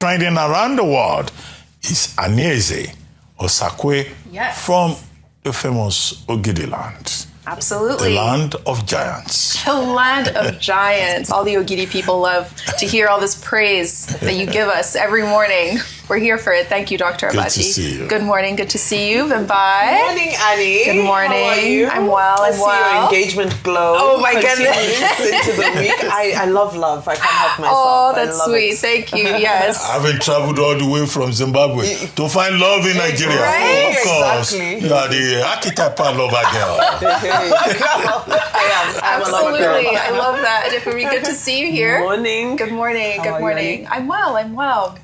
trending around the world is Aide Osakwe from the famous Ogidi land. Absolutely. The land of giants. The land of giants. All the Ogidi people love to hear all this praise that you give us every morning. We're here for it. Thank you, Dr. Abati. Good to see you. Good morning. Good to see you. Bye. Good morning, Annie. Good morning. How are you? I'm well. I see your engagement glow. Oh, my goodness. Into the week. I love love. I can't help myself. Oh, that's sweet. Thank you. Yes. Having traveled all the way from Zimbabwe to find love in Nigeria. Right? Of course. Exactly. You are the archetypal lover girl. I'm a lover girl. Absolutely. I love that. Adifemi, good to see you here. Good morning. Good morning. How Good are morning. you? I'm well.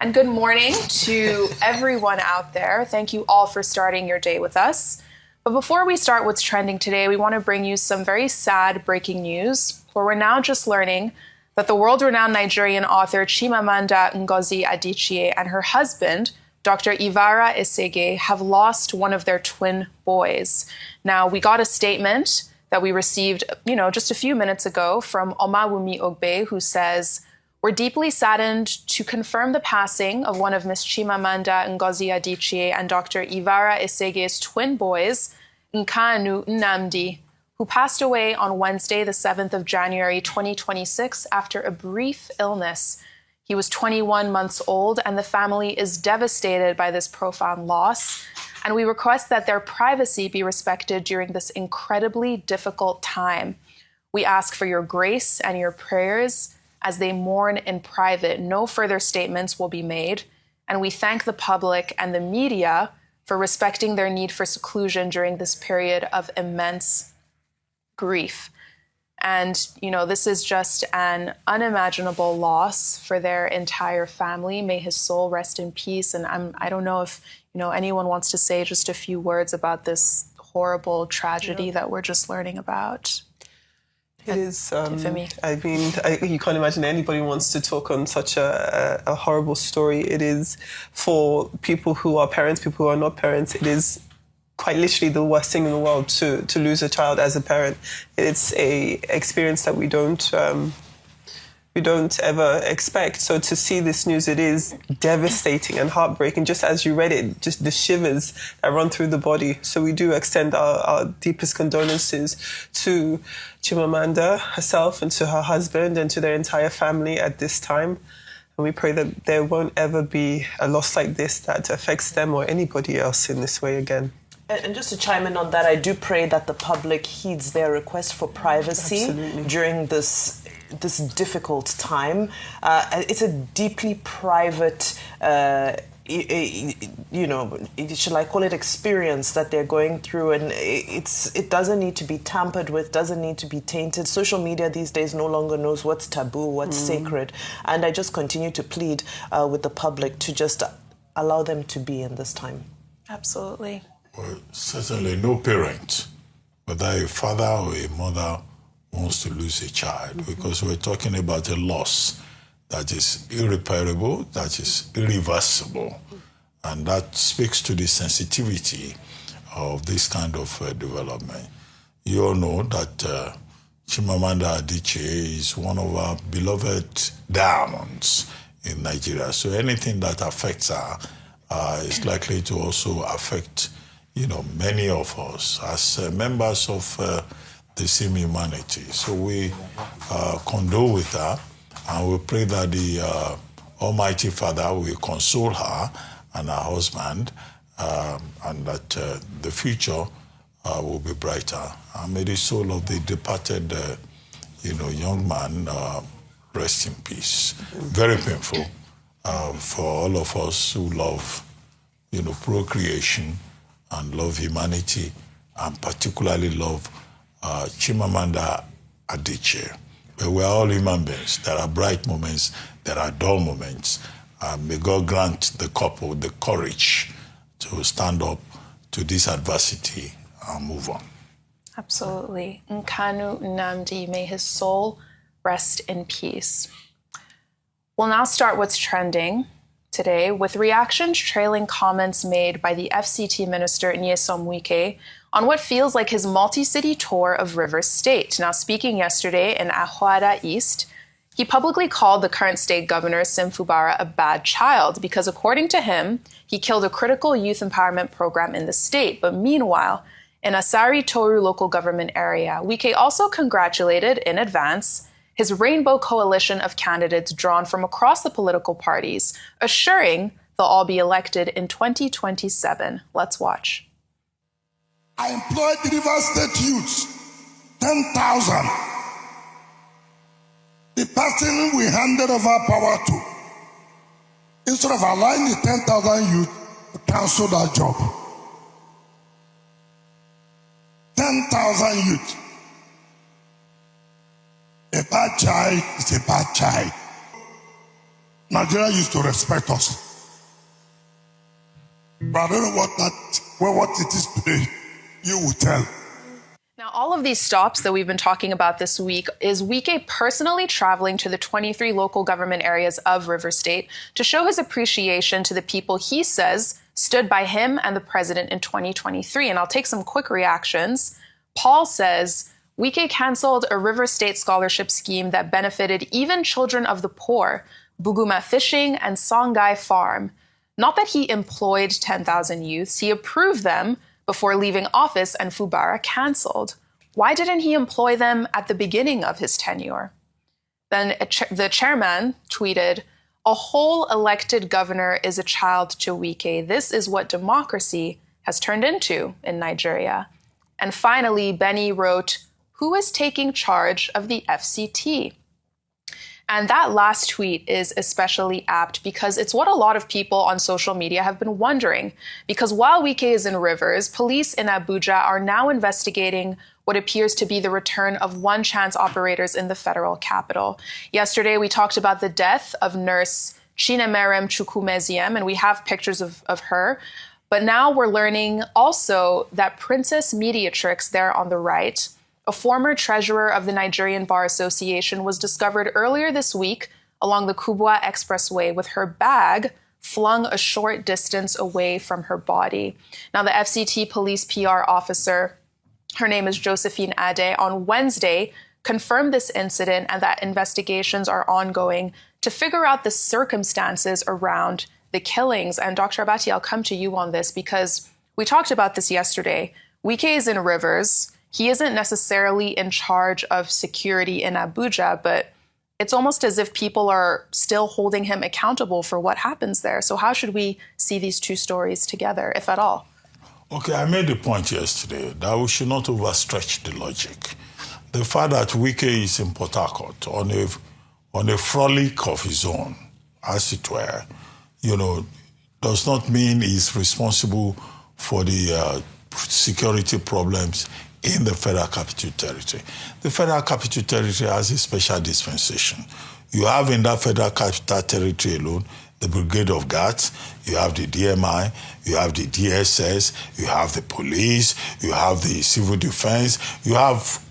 And good morning to everyone out there. Thank you all for starting your day with us. But before we start what's trending today, we want to bring you some very sad breaking news, where we're now just learning that the world-renowned Nigerian author Chimamanda Ngozi Adichie and her husband, Dr. Mairo-Ese, have lost one of their twin boys. Now, we got a statement that we received, just a few minutes ago from Omawumi Okpe, who says, "We're deeply saddened to confirm the passing of one of Ms. Chimamanda Ngozi Adichie and Dr. Mairo-Ese's twin boys, Nkanu Nnamdi, who passed away on Wednesday, the 7th of January, 2026, after a brief illness. He was 21 months old, and the family is devastated by this profound loss. And we request that their privacy be respected during this incredibly difficult time. We ask for your grace and your prayers as they mourn in private. No further statements will be made. And we thank the public and the media for respecting their need for seclusion during this period of immense grief." And, this is just an unimaginable loss for their entire family. May his soul rest in peace. And I don't know if, anyone wants to say just a few words about this horrible tragedy that we're just learning about. It is. Tiffany. You can't imagine anybody wants to talk on such a horrible story. It is for people who are parents, people who are not parents. It is quite literally the worst thing in the world to lose a child as a parent. It's a experience that we don't ever expect. So to see this news, it is devastating and heartbreaking. Just as you read it, just the shivers that run through the body. So we do extend our deepest condolences to Chimamanda herself and to her husband and to their entire family at this time. And we pray that there won't ever be a loss like this that affects them or anybody else in this way again. And just to chime in on that, I do pray that the public heeds their request for privacy during this difficult time. It's a deeply private, should I call it experience that they're going through, and it doesn't need to be tampered with, doesn't need to be tainted. Social media these days no longer knows what's taboo, what's sacred, and I just continue to plead with the public to just allow them to be in this time. Absolutely. Well, certainly no parent, whether a father or a mother, wants to lose a child, because we're talking about a loss that is irreparable, that is irreversible, and that speaks to the sensitivity of this kind of development. You all know that Chimamanda Adichie is one of our beloved diamonds in Nigeria, so anything that affects her is likely to also affect many of us as members of the same humanity. So we condole with her, and we pray that the Almighty Father will console her and her husband, and that the future will be brighter. And may the soul of the departed, young man rest in peace. Very painful for all of us who love, procreation and love humanity, and particularly love Chimamanda Adichie. But we're all human beings. There are bright moments, there are dull moments. May God grant the couple the courage to stand up to this adversity and move on. Absolutely. Nkanu Nnamdi, may his soul rest in peace. We'll now start what's trending today with reactions trailing comments made by the FCT Minister Nyesom Wike on what feels like his multi-city tour of Rivers State. Now, speaking yesterday in Ahwada East, He publicly called the current state governor, Sim Fubara, a bad child because, according to him, he killed a critical youth empowerment program in the state. But meanwhile, in Asari Toru local government area, Wike also congratulated in advance his rainbow coalition of candidates drawn from across the political parties, assuring they'll all be elected in 2027. Let's watch. I employed the River State youths, 10,000. The person we handed over power to, instead of allowing the 10,000 youth to cancel that job. 10,000 youth. A bad child is a bad child. Nigeria used to respect us. But I don't know what it is today. You will tell. Now, all of these stops that we've been talking about this week is Wike personally traveling to the 23 local government areas of River State to show his appreciation to the people he says stood by him and the president in 2023. And I'll take some quick reactions. Paul says, Wike canceled a River State scholarship scheme that benefited even children of the poor, Buguma Fishing and Songhai Farm. Not that he employed 10,000 youths, he approved them before leaving office and Fubara canceled. Why didn't he employ them at the beginning of his tenure? Then the chairman tweeted, a whole elected governor is a child to Wike. This is what democracy has turned into in Nigeria. And finally, Benny wrote, who is taking charge of the FCT? And that last tweet is especially apt because it's what a lot of people on social media have been wondering. Because while Wike is in Rivers, police in Abuja are now investigating what appears to be the return of one-chance operators in the federal capital. Yesterday, we talked about the death of nurse Chinemerem Chukwumeziem, and we have pictures of her. But now we're learning also that Princess Mediatrix there on the right, a former treasurer of the Nigerian Bar Association, was discovered earlier this week along the Kubwa Expressway with her bag flung a short distance away from her body. Now, the FCT police PR officer, her name is Josephine Aide, on Wednesday confirmed this incident and that investigations are ongoing to figure out the circumstances around the killings. And Dr. Abati, I'll come to you on this because we talked about this yesterday. Wike is in Rivers. He isn't necessarily in charge of security in Abuja, but it's almost as if people are still holding him accountable for what happens there. So how should we see these two stories together, if at all? Okay, I made the point yesterday that we should not overstretch the logic. The fact that Wike is in Port Harcourt on a frolic of his own, as it were, does not mean he's responsible for the security problems in the Federal Capital Territory. The Federal Capital Territory has a special dispensation. You have in that Federal Capital Territory alone the Brigade of Guards, you have the DMI, you have the DSS, you have the police, you have the civil defense, you have,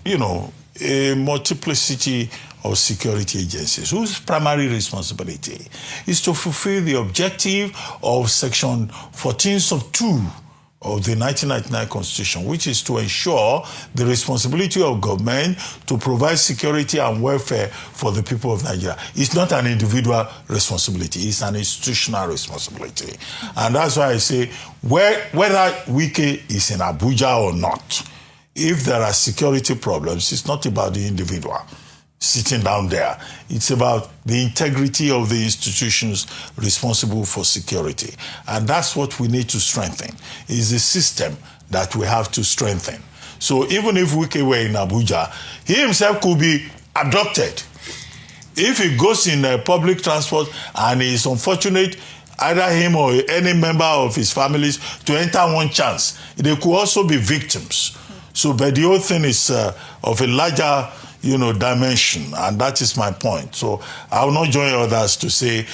a multiplicity of security agencies whose primary responsibility is to fulfill the objective of Section 14(2) of the 1999 Constitution, which is to ensure the responsibility of government to provide security and welfare for the people of Nigeria. It's not an individual responsibility, it's an institutional responsibility. And that's why I say, whether Wike is in Abuja or not, if there are security problems, it's not about the individual sitting down there. It's about the integrity of the institutions responsible for security. And that's what we need to strengthen, is the system that we have to strengthen. So even if Wike were in Abuja, he himself could be adopted. If he goes in public transport and is unfortunate, either him or any member of his families, to enter one chance, they could also be victims. So, but the whole thing is of a larger dimension, and that is my point. So I will not join others to say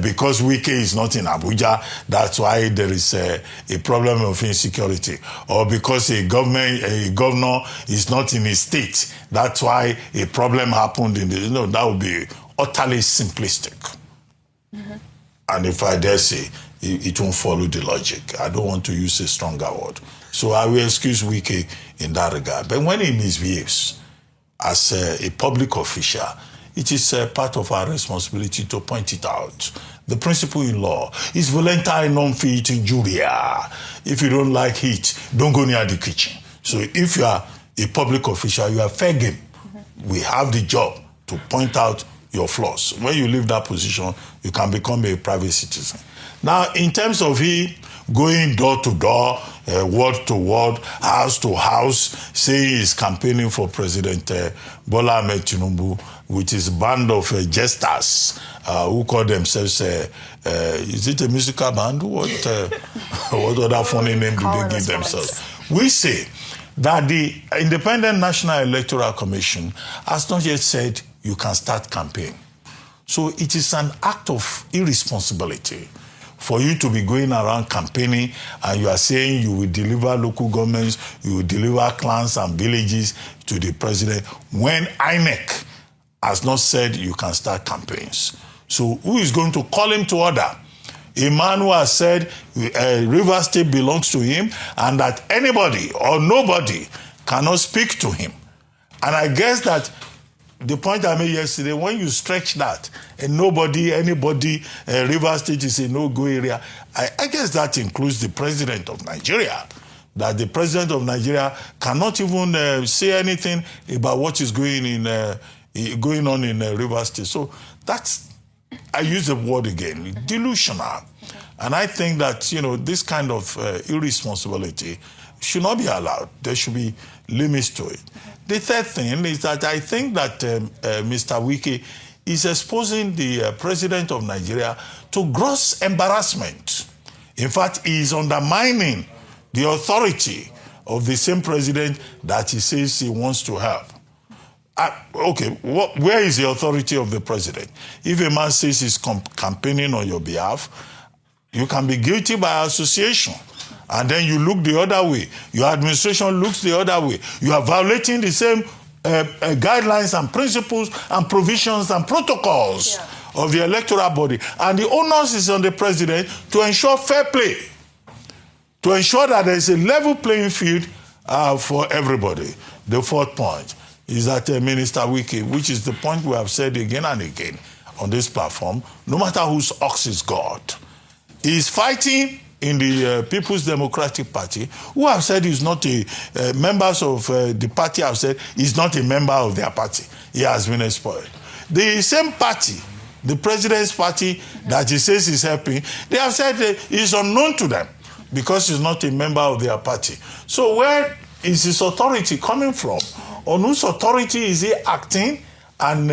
because Wike is not in Abuja, that's why there is a problem of insecurity, or because a governor is not in his state, that's why a problem happened in the. That would be utterly simplistic. Mm-hmm. And if I dare say, it won't follow the logic. I don't want to use a stronger word. So I will excuse Wike in that regard. But when he misbehaves as a public official, it is part of our responsibility to point it out. The principle in law is voluntae non fit injuria. If you don't like heat, don't go near the kitchen. So if you are a public official, you are fair game. We have the job to point out your flaws. When you leave that position, you can become a private citizen. Now, in terms of he going door to door, word to word, house to house, saying he's campaigning for President Bola Tinubu with his band of jesters who call themselves, is it a musical band? What other funny name do they give themselves? We say that the Independent National Electoral Commission has not yet said you can start campaign. So it is an act of irresponsibility for you to be going around campaigning and you are saying you will deliver local governments, you will deliver clans and villages to the president when INEC has not said you can start campaigns. So who is going to call him to order? A man who has said Rivers State belongs to him and that anybody or nobody cannot speak to him. And I guess that the point I made yesterday, when you stretch that and nobody, anybody, Rivers State is a no-go area, I guess that includes the president of Nigeria. That the president of Nigeria cannot even say anything about what is going on in Rivers State. So that's, I use the word again, delusional. And I think that, this kind of irresponsibility should not be allowed. There should be limits to it. The third thing is that I think that Mr. Wike is exposing the president of Nigeria to gross embarrassment. In fact, he is undermining the authority of the same president that he says he wants to help. Where is the authority of the president? If a man says he's campaigning on your behalf, you can be guilty by association. And then you look the other way. Your administration looks the other way. You are violating the same guidelines and principles and provisions and protocols of the electoral body. And the onus is on the president to ensure fair play, to ensure that there is a level playing field for everybody. The fourth point is that Minister Wike, which is the point we have said again and again on this platform, no matter whose ox is God, is fighting in the People's Democratic Party, who have said he's not members of the party have said he's not a member of their party. He has been expelled. The same party, the president's party that he says he's helping, they have said he's unknown to them because he's not a member of their party. So where is his authority coming from? On whose authority is he acting and,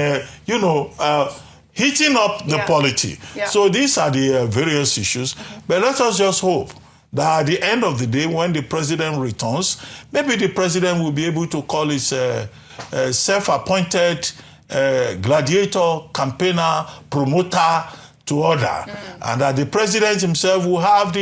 heating up the polity? So these are the various issues. But let us just hope that at the end of the day, when the president returns, maybe the president will be able to call his self-appointed gladiator, campaigner, promoter to order. And that the president himself will have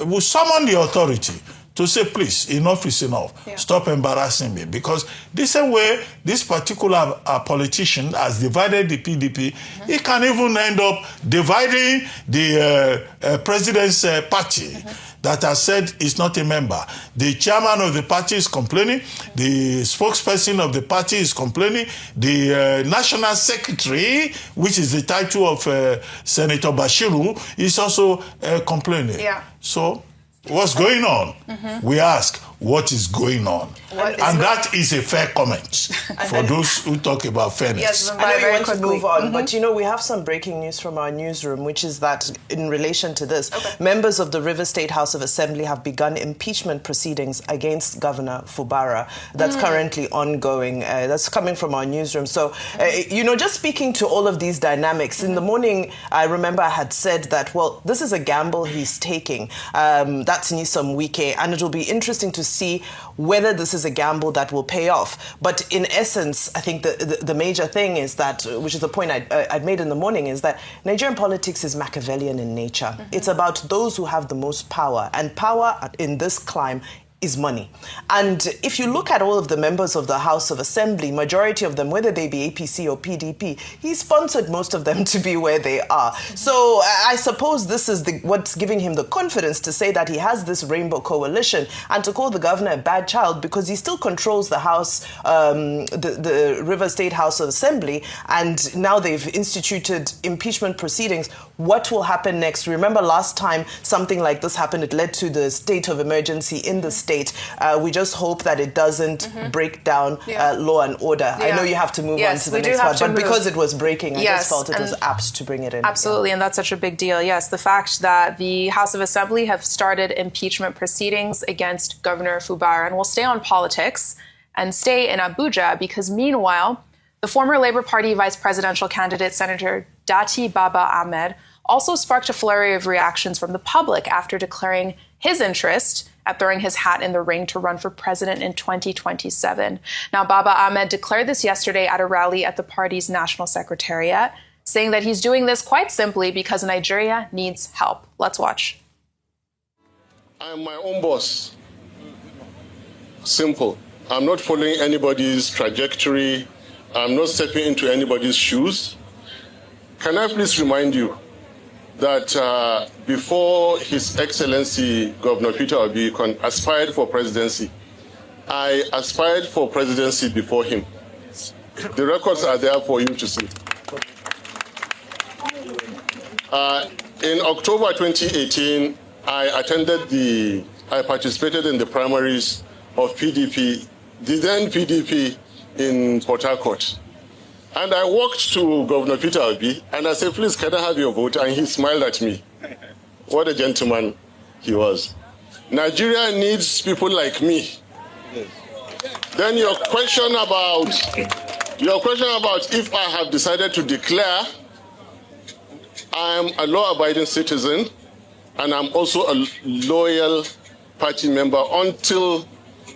will summon the authority to say, please, enough is enough. Stop embarrassing me. Because the same way this particular politician has divided the PDP, he can even end up dividing the president's party that has said he's not a member. The chairman of the party is complaining. The spokesperson of the party is complaining. The national secretary, which is the title of Senator Bashiru, is also complaining. So what's going on? We ask, what is going on? And that is a fair comment for those who talk about fairness. Yes, I know you want to move on, but we have some breaking news from our newsroom, which is that in relation to this, members of the Rivers State House of Assembly have begun impeachment proceedings against Governor Fubara. That's currently ongoing. That's coming from our newsroom. So, just speaking to all of these dynamics, in the morning, I remember I had said that, well, this is a gamble he's taking. That's Nyesom Wike, and it'll be interesting to see whether this is a gamble that will pay off. But in essence, I think the major thing is that, which is the point I'd made in the morning, is that Nigerian politics is Machiavellian in nature. It's about those who have the most power, and power in this climb is money. And if you look at all of the members of the House of Assembly, majority of them, whether they be APC or PDP, he sponsored most of them to be where they are. So I suppose this is what's giving him the confidence to say that he has this rainbow coalition and to call the governor a bad child, because he still controls the House, the River State House of Assembly, and now they've instituted impeachment proceedings. What will happen next? Remember last time something like this happened, it led to the state of emergency in the state. We just hope that it doesn't break down law and order. I know you have to move on to the next part, but because it was breaking, I just felt it was apt to bring it in. Absolutely, and that's such a big deal. Yes, the fact that the House of Assembly have started impeachment proceedings against Governor Fubara, and we'll stay on politics and stay in Abuja, because meanwhile, the former Labour Party vice presidential candidate, Senator Dati Baba Ahmed, also sparked a flurry of reactions from the public after declaring his interest at throwing his hat in the ring to run for president in 2027. Now, Baba Ahmed declared this yesterday at a rally at the party's national secretariat, saying that he's doing this quite simply because Nigeria needs help. Let's watch. I'm my own boss. Simple. I'm not following anybody's trajectory. I'm not stepping into anybody's shoes. Can I please remind you that before His Excellency Governor Peter Obi aspired for presidency, I aspired for presidency before him. The records are there for you to see. In October 2018, I participated in the primaries of PDP, the then PDP in Port Harcourt. And I walked to Governor Peter Obi and I said, please, can I have your vote? And he smiled at me. What a gentleman he was. Nigeria needs people like me. Then your question about if I have decided to declare, I am a law-abiding citizen and I'm also a loyal party member until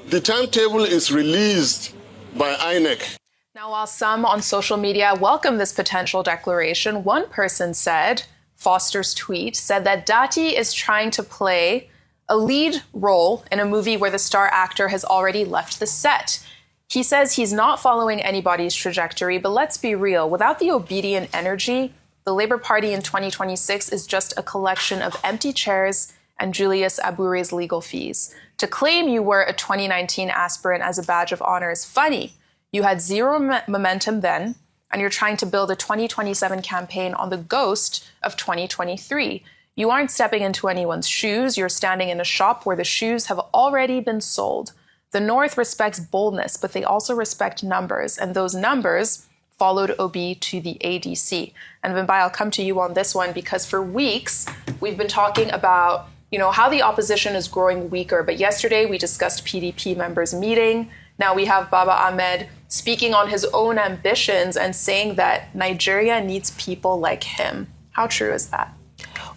the timetable is released by INEC. Now, while some on social media welcome this potential declaration, one person said, Foster's tweet, said that Dati is trying to play a lead role in a movie where the star actor has already left the set. He says he's not following anybody's trajectory, but let's be real, without the obedient energy, the Labour Party in 2026 is just a collection of empty chairs and Julius Abure's legal fees. To claim you were a 2019 aspirant as a badge of honor is funny. You had zero momentum then, and you're trying to build a 2027 campaign on the ghost of 2023. You aren't stepping into anyone's shoes. You're standing in a shop where the shoes have already been sold. The North respects boldness, but they also respect numbers, and those numbers followed Obi to the ADC. And Vimbai, I'll come to you on this one, because for weeks we've been talking about, how the opposition is growing weaker. But yesterday we discussed PDP members meeting. Now we have Baba Ahmed speaking on his own ambitions and saying that Nigeria needs people like him. How true is that?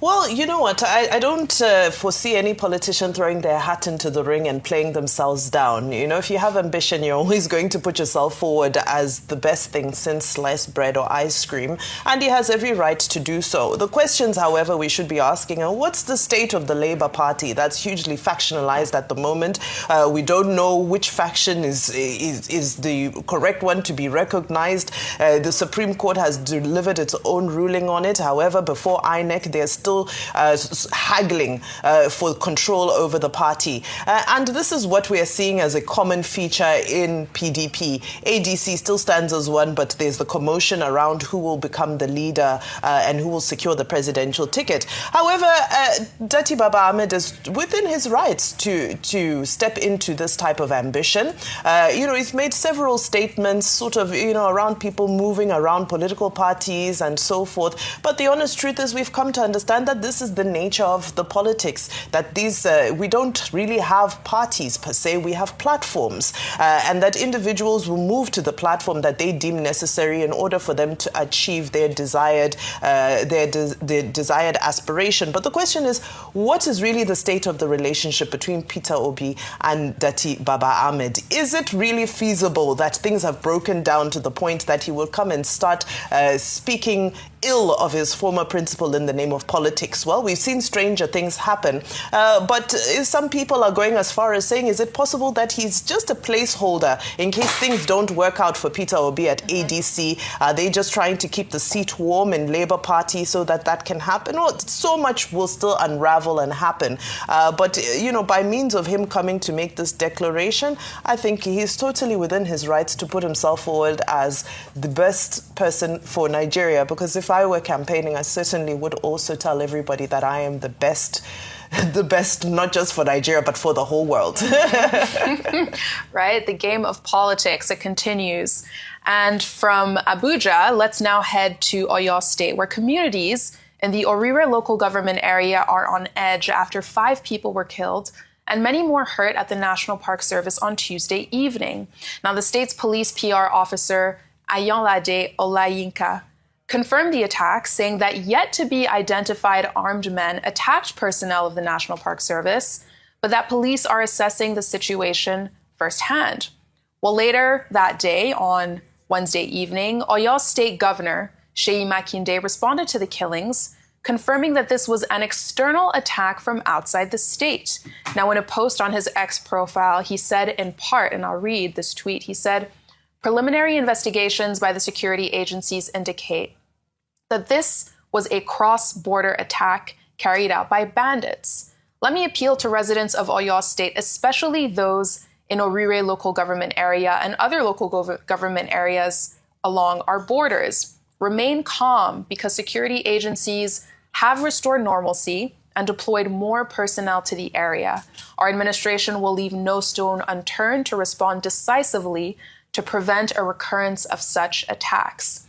Well, you know what? I don't foresee any politician throwing their hat into the ring and playing themselves down. If you have ambition, you're always going to put yourself forward as the best thing since sliced bread or ice cream, and he has every right to do so. The questions, however, we should be asking are, what's the state of the Labour Party? That's hugely factionalized at the moment. We don't know which faction is the correct one to be recognized. The Supreme Court has delivered its own ruling on it. However, before INEC, they're still haggling for control over the party. And this is what we are seeing as a common feature in PDP. ADC still stands as one, but there's the commotion around who will become the leader and who will secure the presidential ticket. However, Dati Baba Ahmed is within his rights to step into this type of ambition. He's made several statements sort of, around people moving around political parties and so forth. But the honest truth is we've come to understand that this is the nature of the politics, that we don't really have parties per se, we have platforms, and that individuals will move to the platform that they deem necessary in order for them to achieve their desired aspiration. But the question is, what is really the state of the relationship between Peter Obi and Dati Baba Ahmed? Is it really feasible that things have broken down to the point that he will come and start speaking ill of his former principal in the name of politics? politics. Well, we've seen stranger things happen. But some people are going as far as saying, is it possible that he's just a placeholder in case things don't work out for Peter Obi at ADC? Are they just trying to keep the seat warm in Labour Party so that can happen? Well, so much will still unravel and happen. But, by means of him coming to make this declaration, I think he's totally within his rights to put himself forward as the best person for Nigeria. Because if I were campaigning, I certainly would also tell everybody that I am the best, not just for Nigeria, but for the whole world. Right? The game of politics, it continues. And from Abuja, let's now head to Oyo State, where communities in the Orire local government area are on edge after 5 people were killed and many more hurt at the National Park Service on Tuesday evening. Now, the state's police PR officer, Ayanlade Olayinka, confirmed the attack, saying that yet-to-be-identified armed men attacked personnel of the National Park Service, but that police are assessing the situation firsthand. Well, later that day, on Wednesday evening, Oyo State Governor Seyi Makinde responded to the killings, confirming that this was an external attack from outside the state. Now, in a post on his X profile, he said in part, and I'll read this tweet, he said, "Preliminary investigations by the security agencies indicate that this was a cross-border attack carried out by bandits. Let me appeal to residents of Oyo State, especially those in Orire local government area and other local government areas along our borders. Remain calm because security agencies have restored normalcy and deployed more personnel to the area. Our administration will leave no stone unturned to respond decisively to prevent a recurrence of such attacks."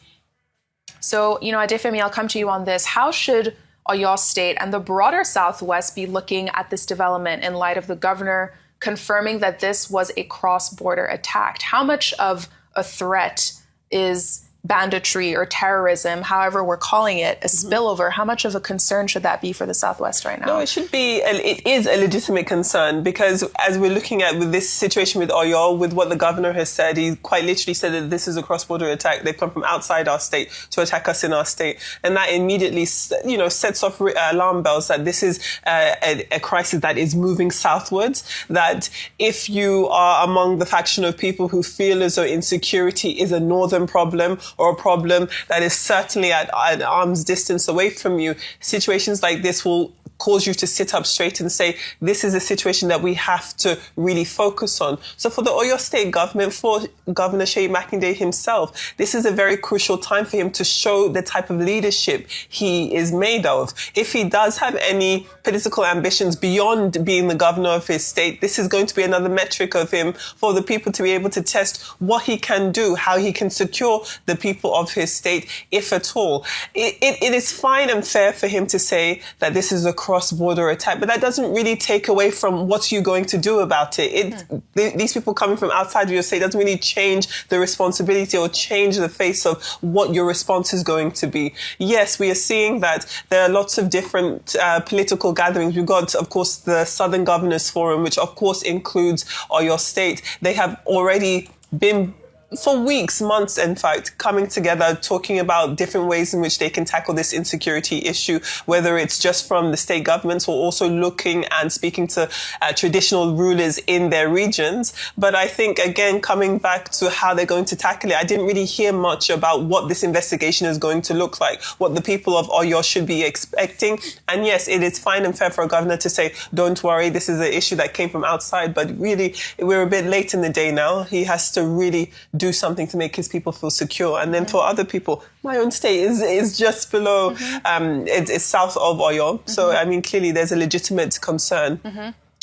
So, Adefemi, I'll come to you on this. How should Oyo State and the broader Southwest be looking at this development in light of the governor confirming that this was a cross-border attack? How much of a threat is banditry or terrorism, however we're calling it, a spillover? How much of a concern should that be for the Southwest right now? No, it is a legitimate concern, because as we're looking at with this situation with Oyo, with what the governor has said, he quite literally said that this is a cross-border attack. They've come from outside our state to attack us in our state. And that immediately, sets off alarm bells that this is a crisis that is moving southwards, that if you are among the faction of people who feel as though insecurity is a northern problem, or a problem that is certainly at arm's distance away from you, situations like this will cause you to sit up straight and say, this is a situation that we have to really focus on. So for the Oyo State government, for Governor Seyi Makinde himself, this is a very crucial time for him to show the type of leadership he is made of. If he does have any political ambitions beyond being the governor of his state, this is going to be another metric of him for the people to be able to test what he can do, how he can secure the people of his state, if at all. It is fine and fair for him to say that this is a cross-border attack, but that doesn't really take away from what you're going to do about it. These people coming from outside of your state doesn't really change the responsibility or change the face of what your response is going to be. Yes, we are seeing that there are lots of different political gatherings. We've got, of course, the Southern Governors Forum, which, of course, includes Oyo State. They have already been, for weeks, months, in fact, coming together, talking about different ways in which they can tackle this insecurity issue, whether it's just from the state governments or also looking and speaking to traditional rulers in their regions. But I think, again, coming back to how they're going to tackle it, I didn't really hear much about what this investigation is going to look like, what the people of Oyo should be expecting. And yes, it is fine and fair for a governor to say, don't worry, this is an issue that came from outside. But really, we're a bit late in the day now. He has to really do something to make his people feel secure. And then for other people, my own state is just below, it's south of Oyo. So, I mean, clearly there's a legitimate concern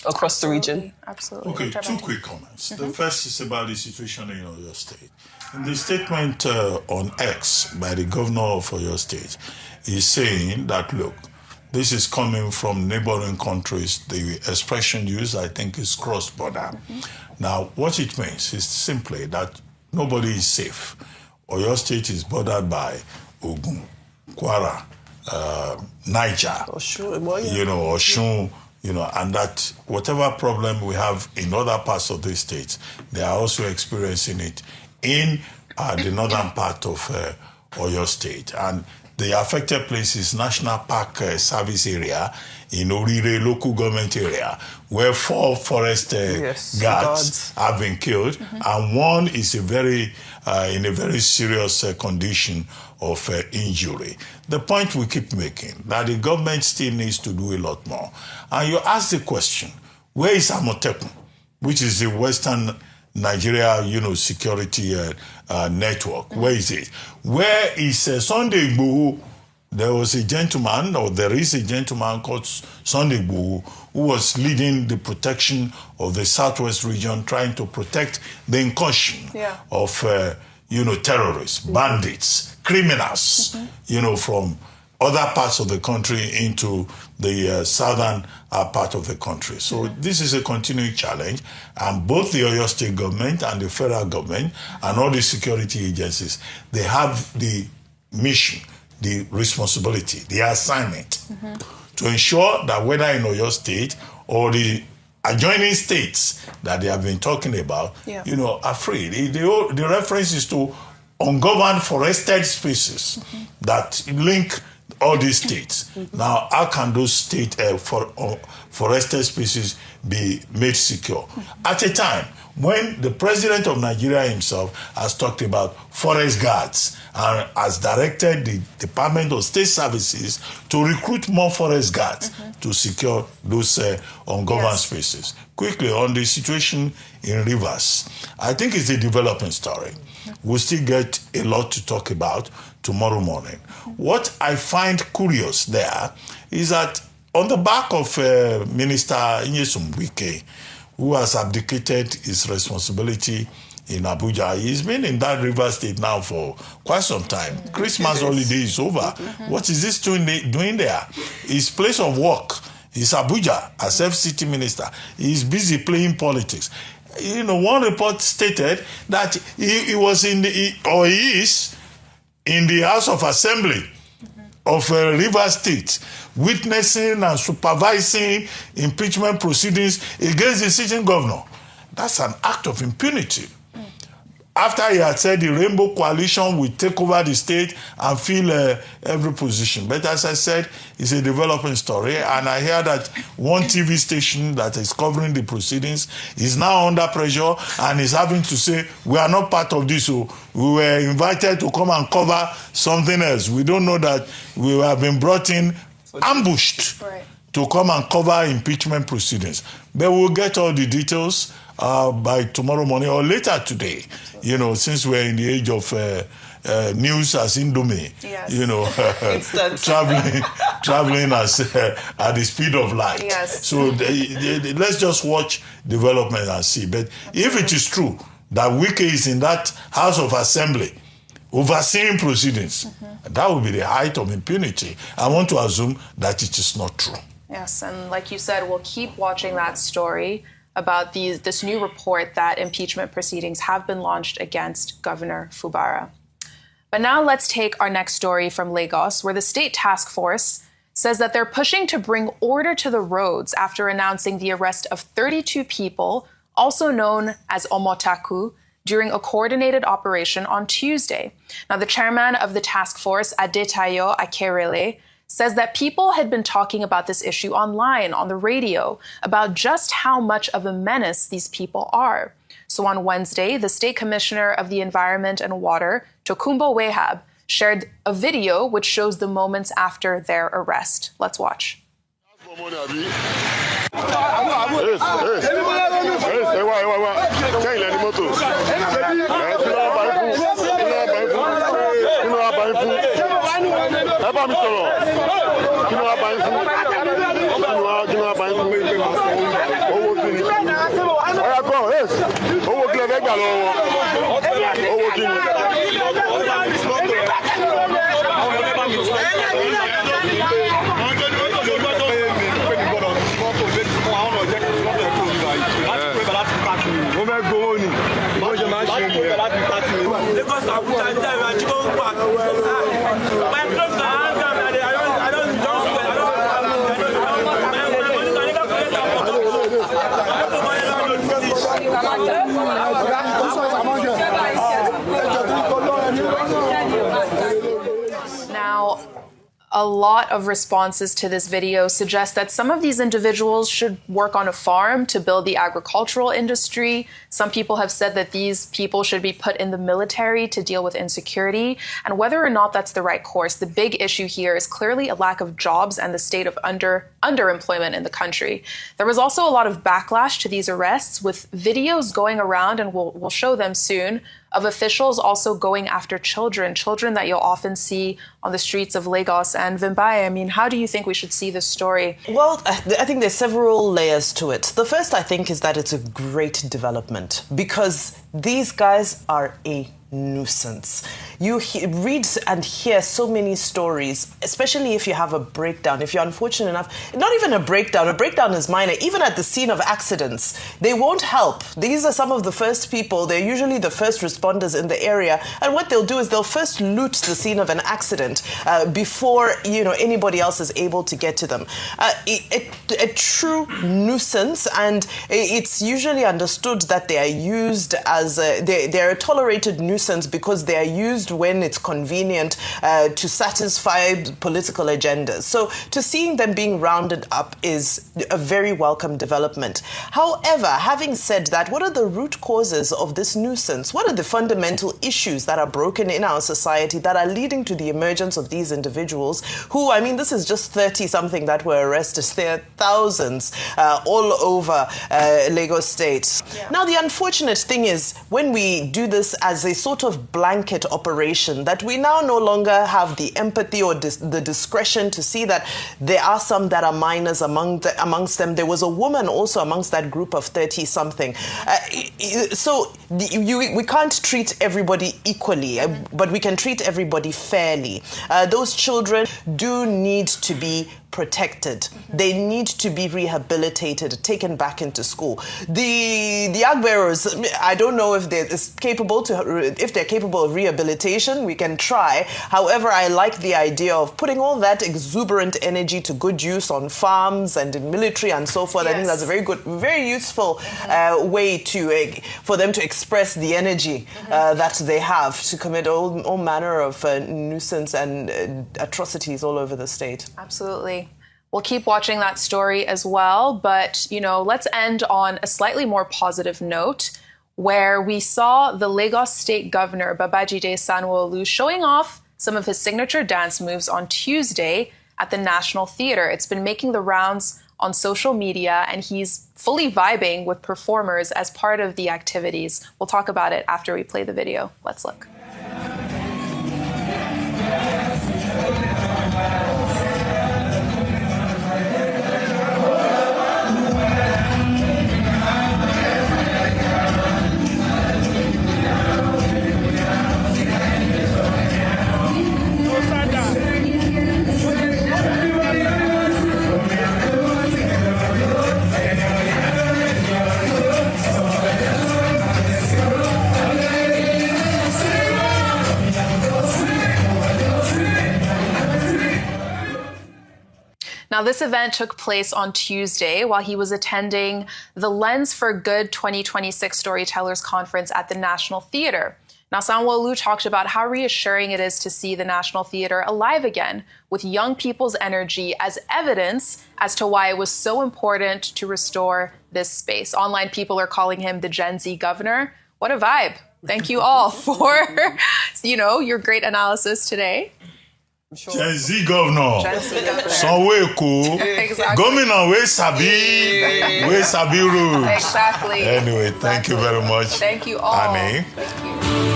across the region. Absolutely. Okay, 2 quick comments. The first is about the situation in Oyo State. In the statement on X by the governor of Oyo State, he's saying that, look, this is coming from neighboring countries. The expression used, I think, is cross-border. Now, what it means is simply that nobody is safe. Oyo State is bordered by Ogun, Kwara, Niger, Osun, and that whatever problem we have in other parts of the states, they are also experiencing it in the northern part of Oyo State. And the affected place is National Park Service area in Orire local government area, where 4 forest guards have been killed, and one is in a very serious condition of injury. The point we keep making, that the government still needs to do a lot more. And you ask the question, where is Amotekun, which is the Western Nigeria, security network? Where is it? Where is Sunday Igboho? There was a gentleman, or there is a gentleman called Sunday Igboho, who was leading the protection of the Southwest region, trying to protect the incursion of, terrorists, bandits, criminals, from other parts of the country into the southern part of the country. So this is a continuing challenge, and both the Oyo State government and the federal government and all the security agencies, they have the mission, the responsibility, the assignment to ensure that whether in Oyo State or the adjoining states that they have been talking about, are free. The reference is to ungoverned forested spaces that link all these states. Now, how can those state forested spaces be made secure? At a time when the president of Nigeria himself has talked about forest guards and has directed the Department of State Services to recruit more forest guards to secure those ungoverned spaces. Quickly, on the situation in Rivers, I think it's a developing story. We'll still get a lot to talk about tomorrow morning. What I find curious there is that on the back of Minister Nyesom Wike, who has abdicated his responsibility in Abuja, he's been in that River State now for quite some time. Christmas holiday is over. What is this doing there? His place of work is Abuja as FCT Minister. He's busy playing politics. One report stated that he was he is in the House of Assembly of Rivers State, witnessing and supervising impeachment proceedings against the sitting governor. That's an act of impunity. After he had said the Rainbow Coalition will take over the state and fill every position. But as I said, it's a developing story, and I hear that one TV station that is covering the proceedings is now under pressure and is having to say, we are not part of this, so we were invited to come and cover something else. We don't know that we have been brought in, ambushed, to come and cover impeachment proceedings. But we'll get all the details by tomorrow morning or later today, since we're in the age of news as Indomie, traveling as at the speed of light. Yes. So let's just watch development and see. But if it is true that Wike is in that House of Assembly overseeing proceedings, that would be the height of impunity. I want to assume that it is not true. Yes, and like you said, we'll keep watching that story about this new report that impeachment proceedings have been launched against Governor Fubara. But now let's take our next story from Lagos, where the state task force says that they're pushing to bring order to the roads after announcing the arrest of 32 people, also known as Omotaku, during a coordinated operation on Tuesday. Now, the chairman of the task force, Adetayo Akerele, says that people had been talking about this issue online, on the radio, about just how much of a menace these people are. So on Wednesday, the State Commissioner of the Environment and Water, Tokunbo Wahab, shared a video which shows the moments after their arrest. Let's watch. Now, A lot of responses to this video suggest that some of these individuals should work on a farm to build the agricultural industry. Some people have said that these people should be put in the military to deal with insecurity. And whether or not that's the right course, the big issue here is clearly a lack of jobs and the state of underemployment in the country. There was also a lot of backlash to these arrests, with videos going around, and we'll show them soon, of officials also going after children that you'll often see on the streets of Lagos. And Vimbaye, I mean, how do you think we should see this story? Well, I think there's several layers to it. The first, I think, is that it's a great development because these guys are a nuisance. You read and hear so many stories, especially if you have a breakdown. If you're unfortunate enough, not even a breakdown is minor. Even at the scene of accidents, they won't help. These are some of the first people. They're usually the first responders in the area. And what they'll do is they'll first loot the scene of an accident before anybody else is able to get to them. A true nuisance, and it's usually understood that they are used as they're a tolerated nuisance because they are used when it's convenient to satisfy political agendas. So to seeing them being rounded up is a very welcome development. However, having said that, what are the root causes of this nuisance? What are the fundamental issues that are broken in our society that are leading to the emergence of these individuals who, I mean, this is just 30-something that were arrested. There are thousands all over Lagos State. Yeah. Now, the unfortunate thing is when we do this as a sort of blanket operation, that we now no longer have the empathy or the discretion to see that there are some that are minors amongst them. There was a woman also amongst that group of 30-something. So we can't treat everybody equally, but we can treat everybody fairly. Those children do need to be protected. They need to be rehabilitated, taken back into school. The ag bearers, I don't know if they're capable of rehabilitation. We can try. However, I like the idea of putting all that exuberant energy to good use on farms and in military and so forth. Yes. I think that's a very good, very useful way for them to express the energy that they have to commit all manner of nuisance and atrocities all over the state. Absolutely. We'll keep watching that story as well, but, let's end on a slightly more positive note, where we saw the Lagos State Governor, Babajide Sanwo-Olu, showing off some of his signature dance moves on Tuesday at the National Theatre. It's been making the rounds on social media, and he's fully vibing with performers as part of the activities. We'll talk about it after we play the video. Let's look. Now, this event took place on Tuesday while he was attending the Lens for Good 2026 Storytellers Conference at the National Theatre. Now, Sanwo-Olu talked about how reassuring it is to see the National Theatre alive again, with young people's energy as evidence as to why it was so important to restore this space. Online people are calling him the Gen Z governor. What a vibe. Thank you all for, your great analysis today. Sure. Gen Z governor. Sanwo-Eko. Exactly. Gómìnà we sabi road. Exactly. Anyway, thank you very much. Thank you all. Annie. Thank you.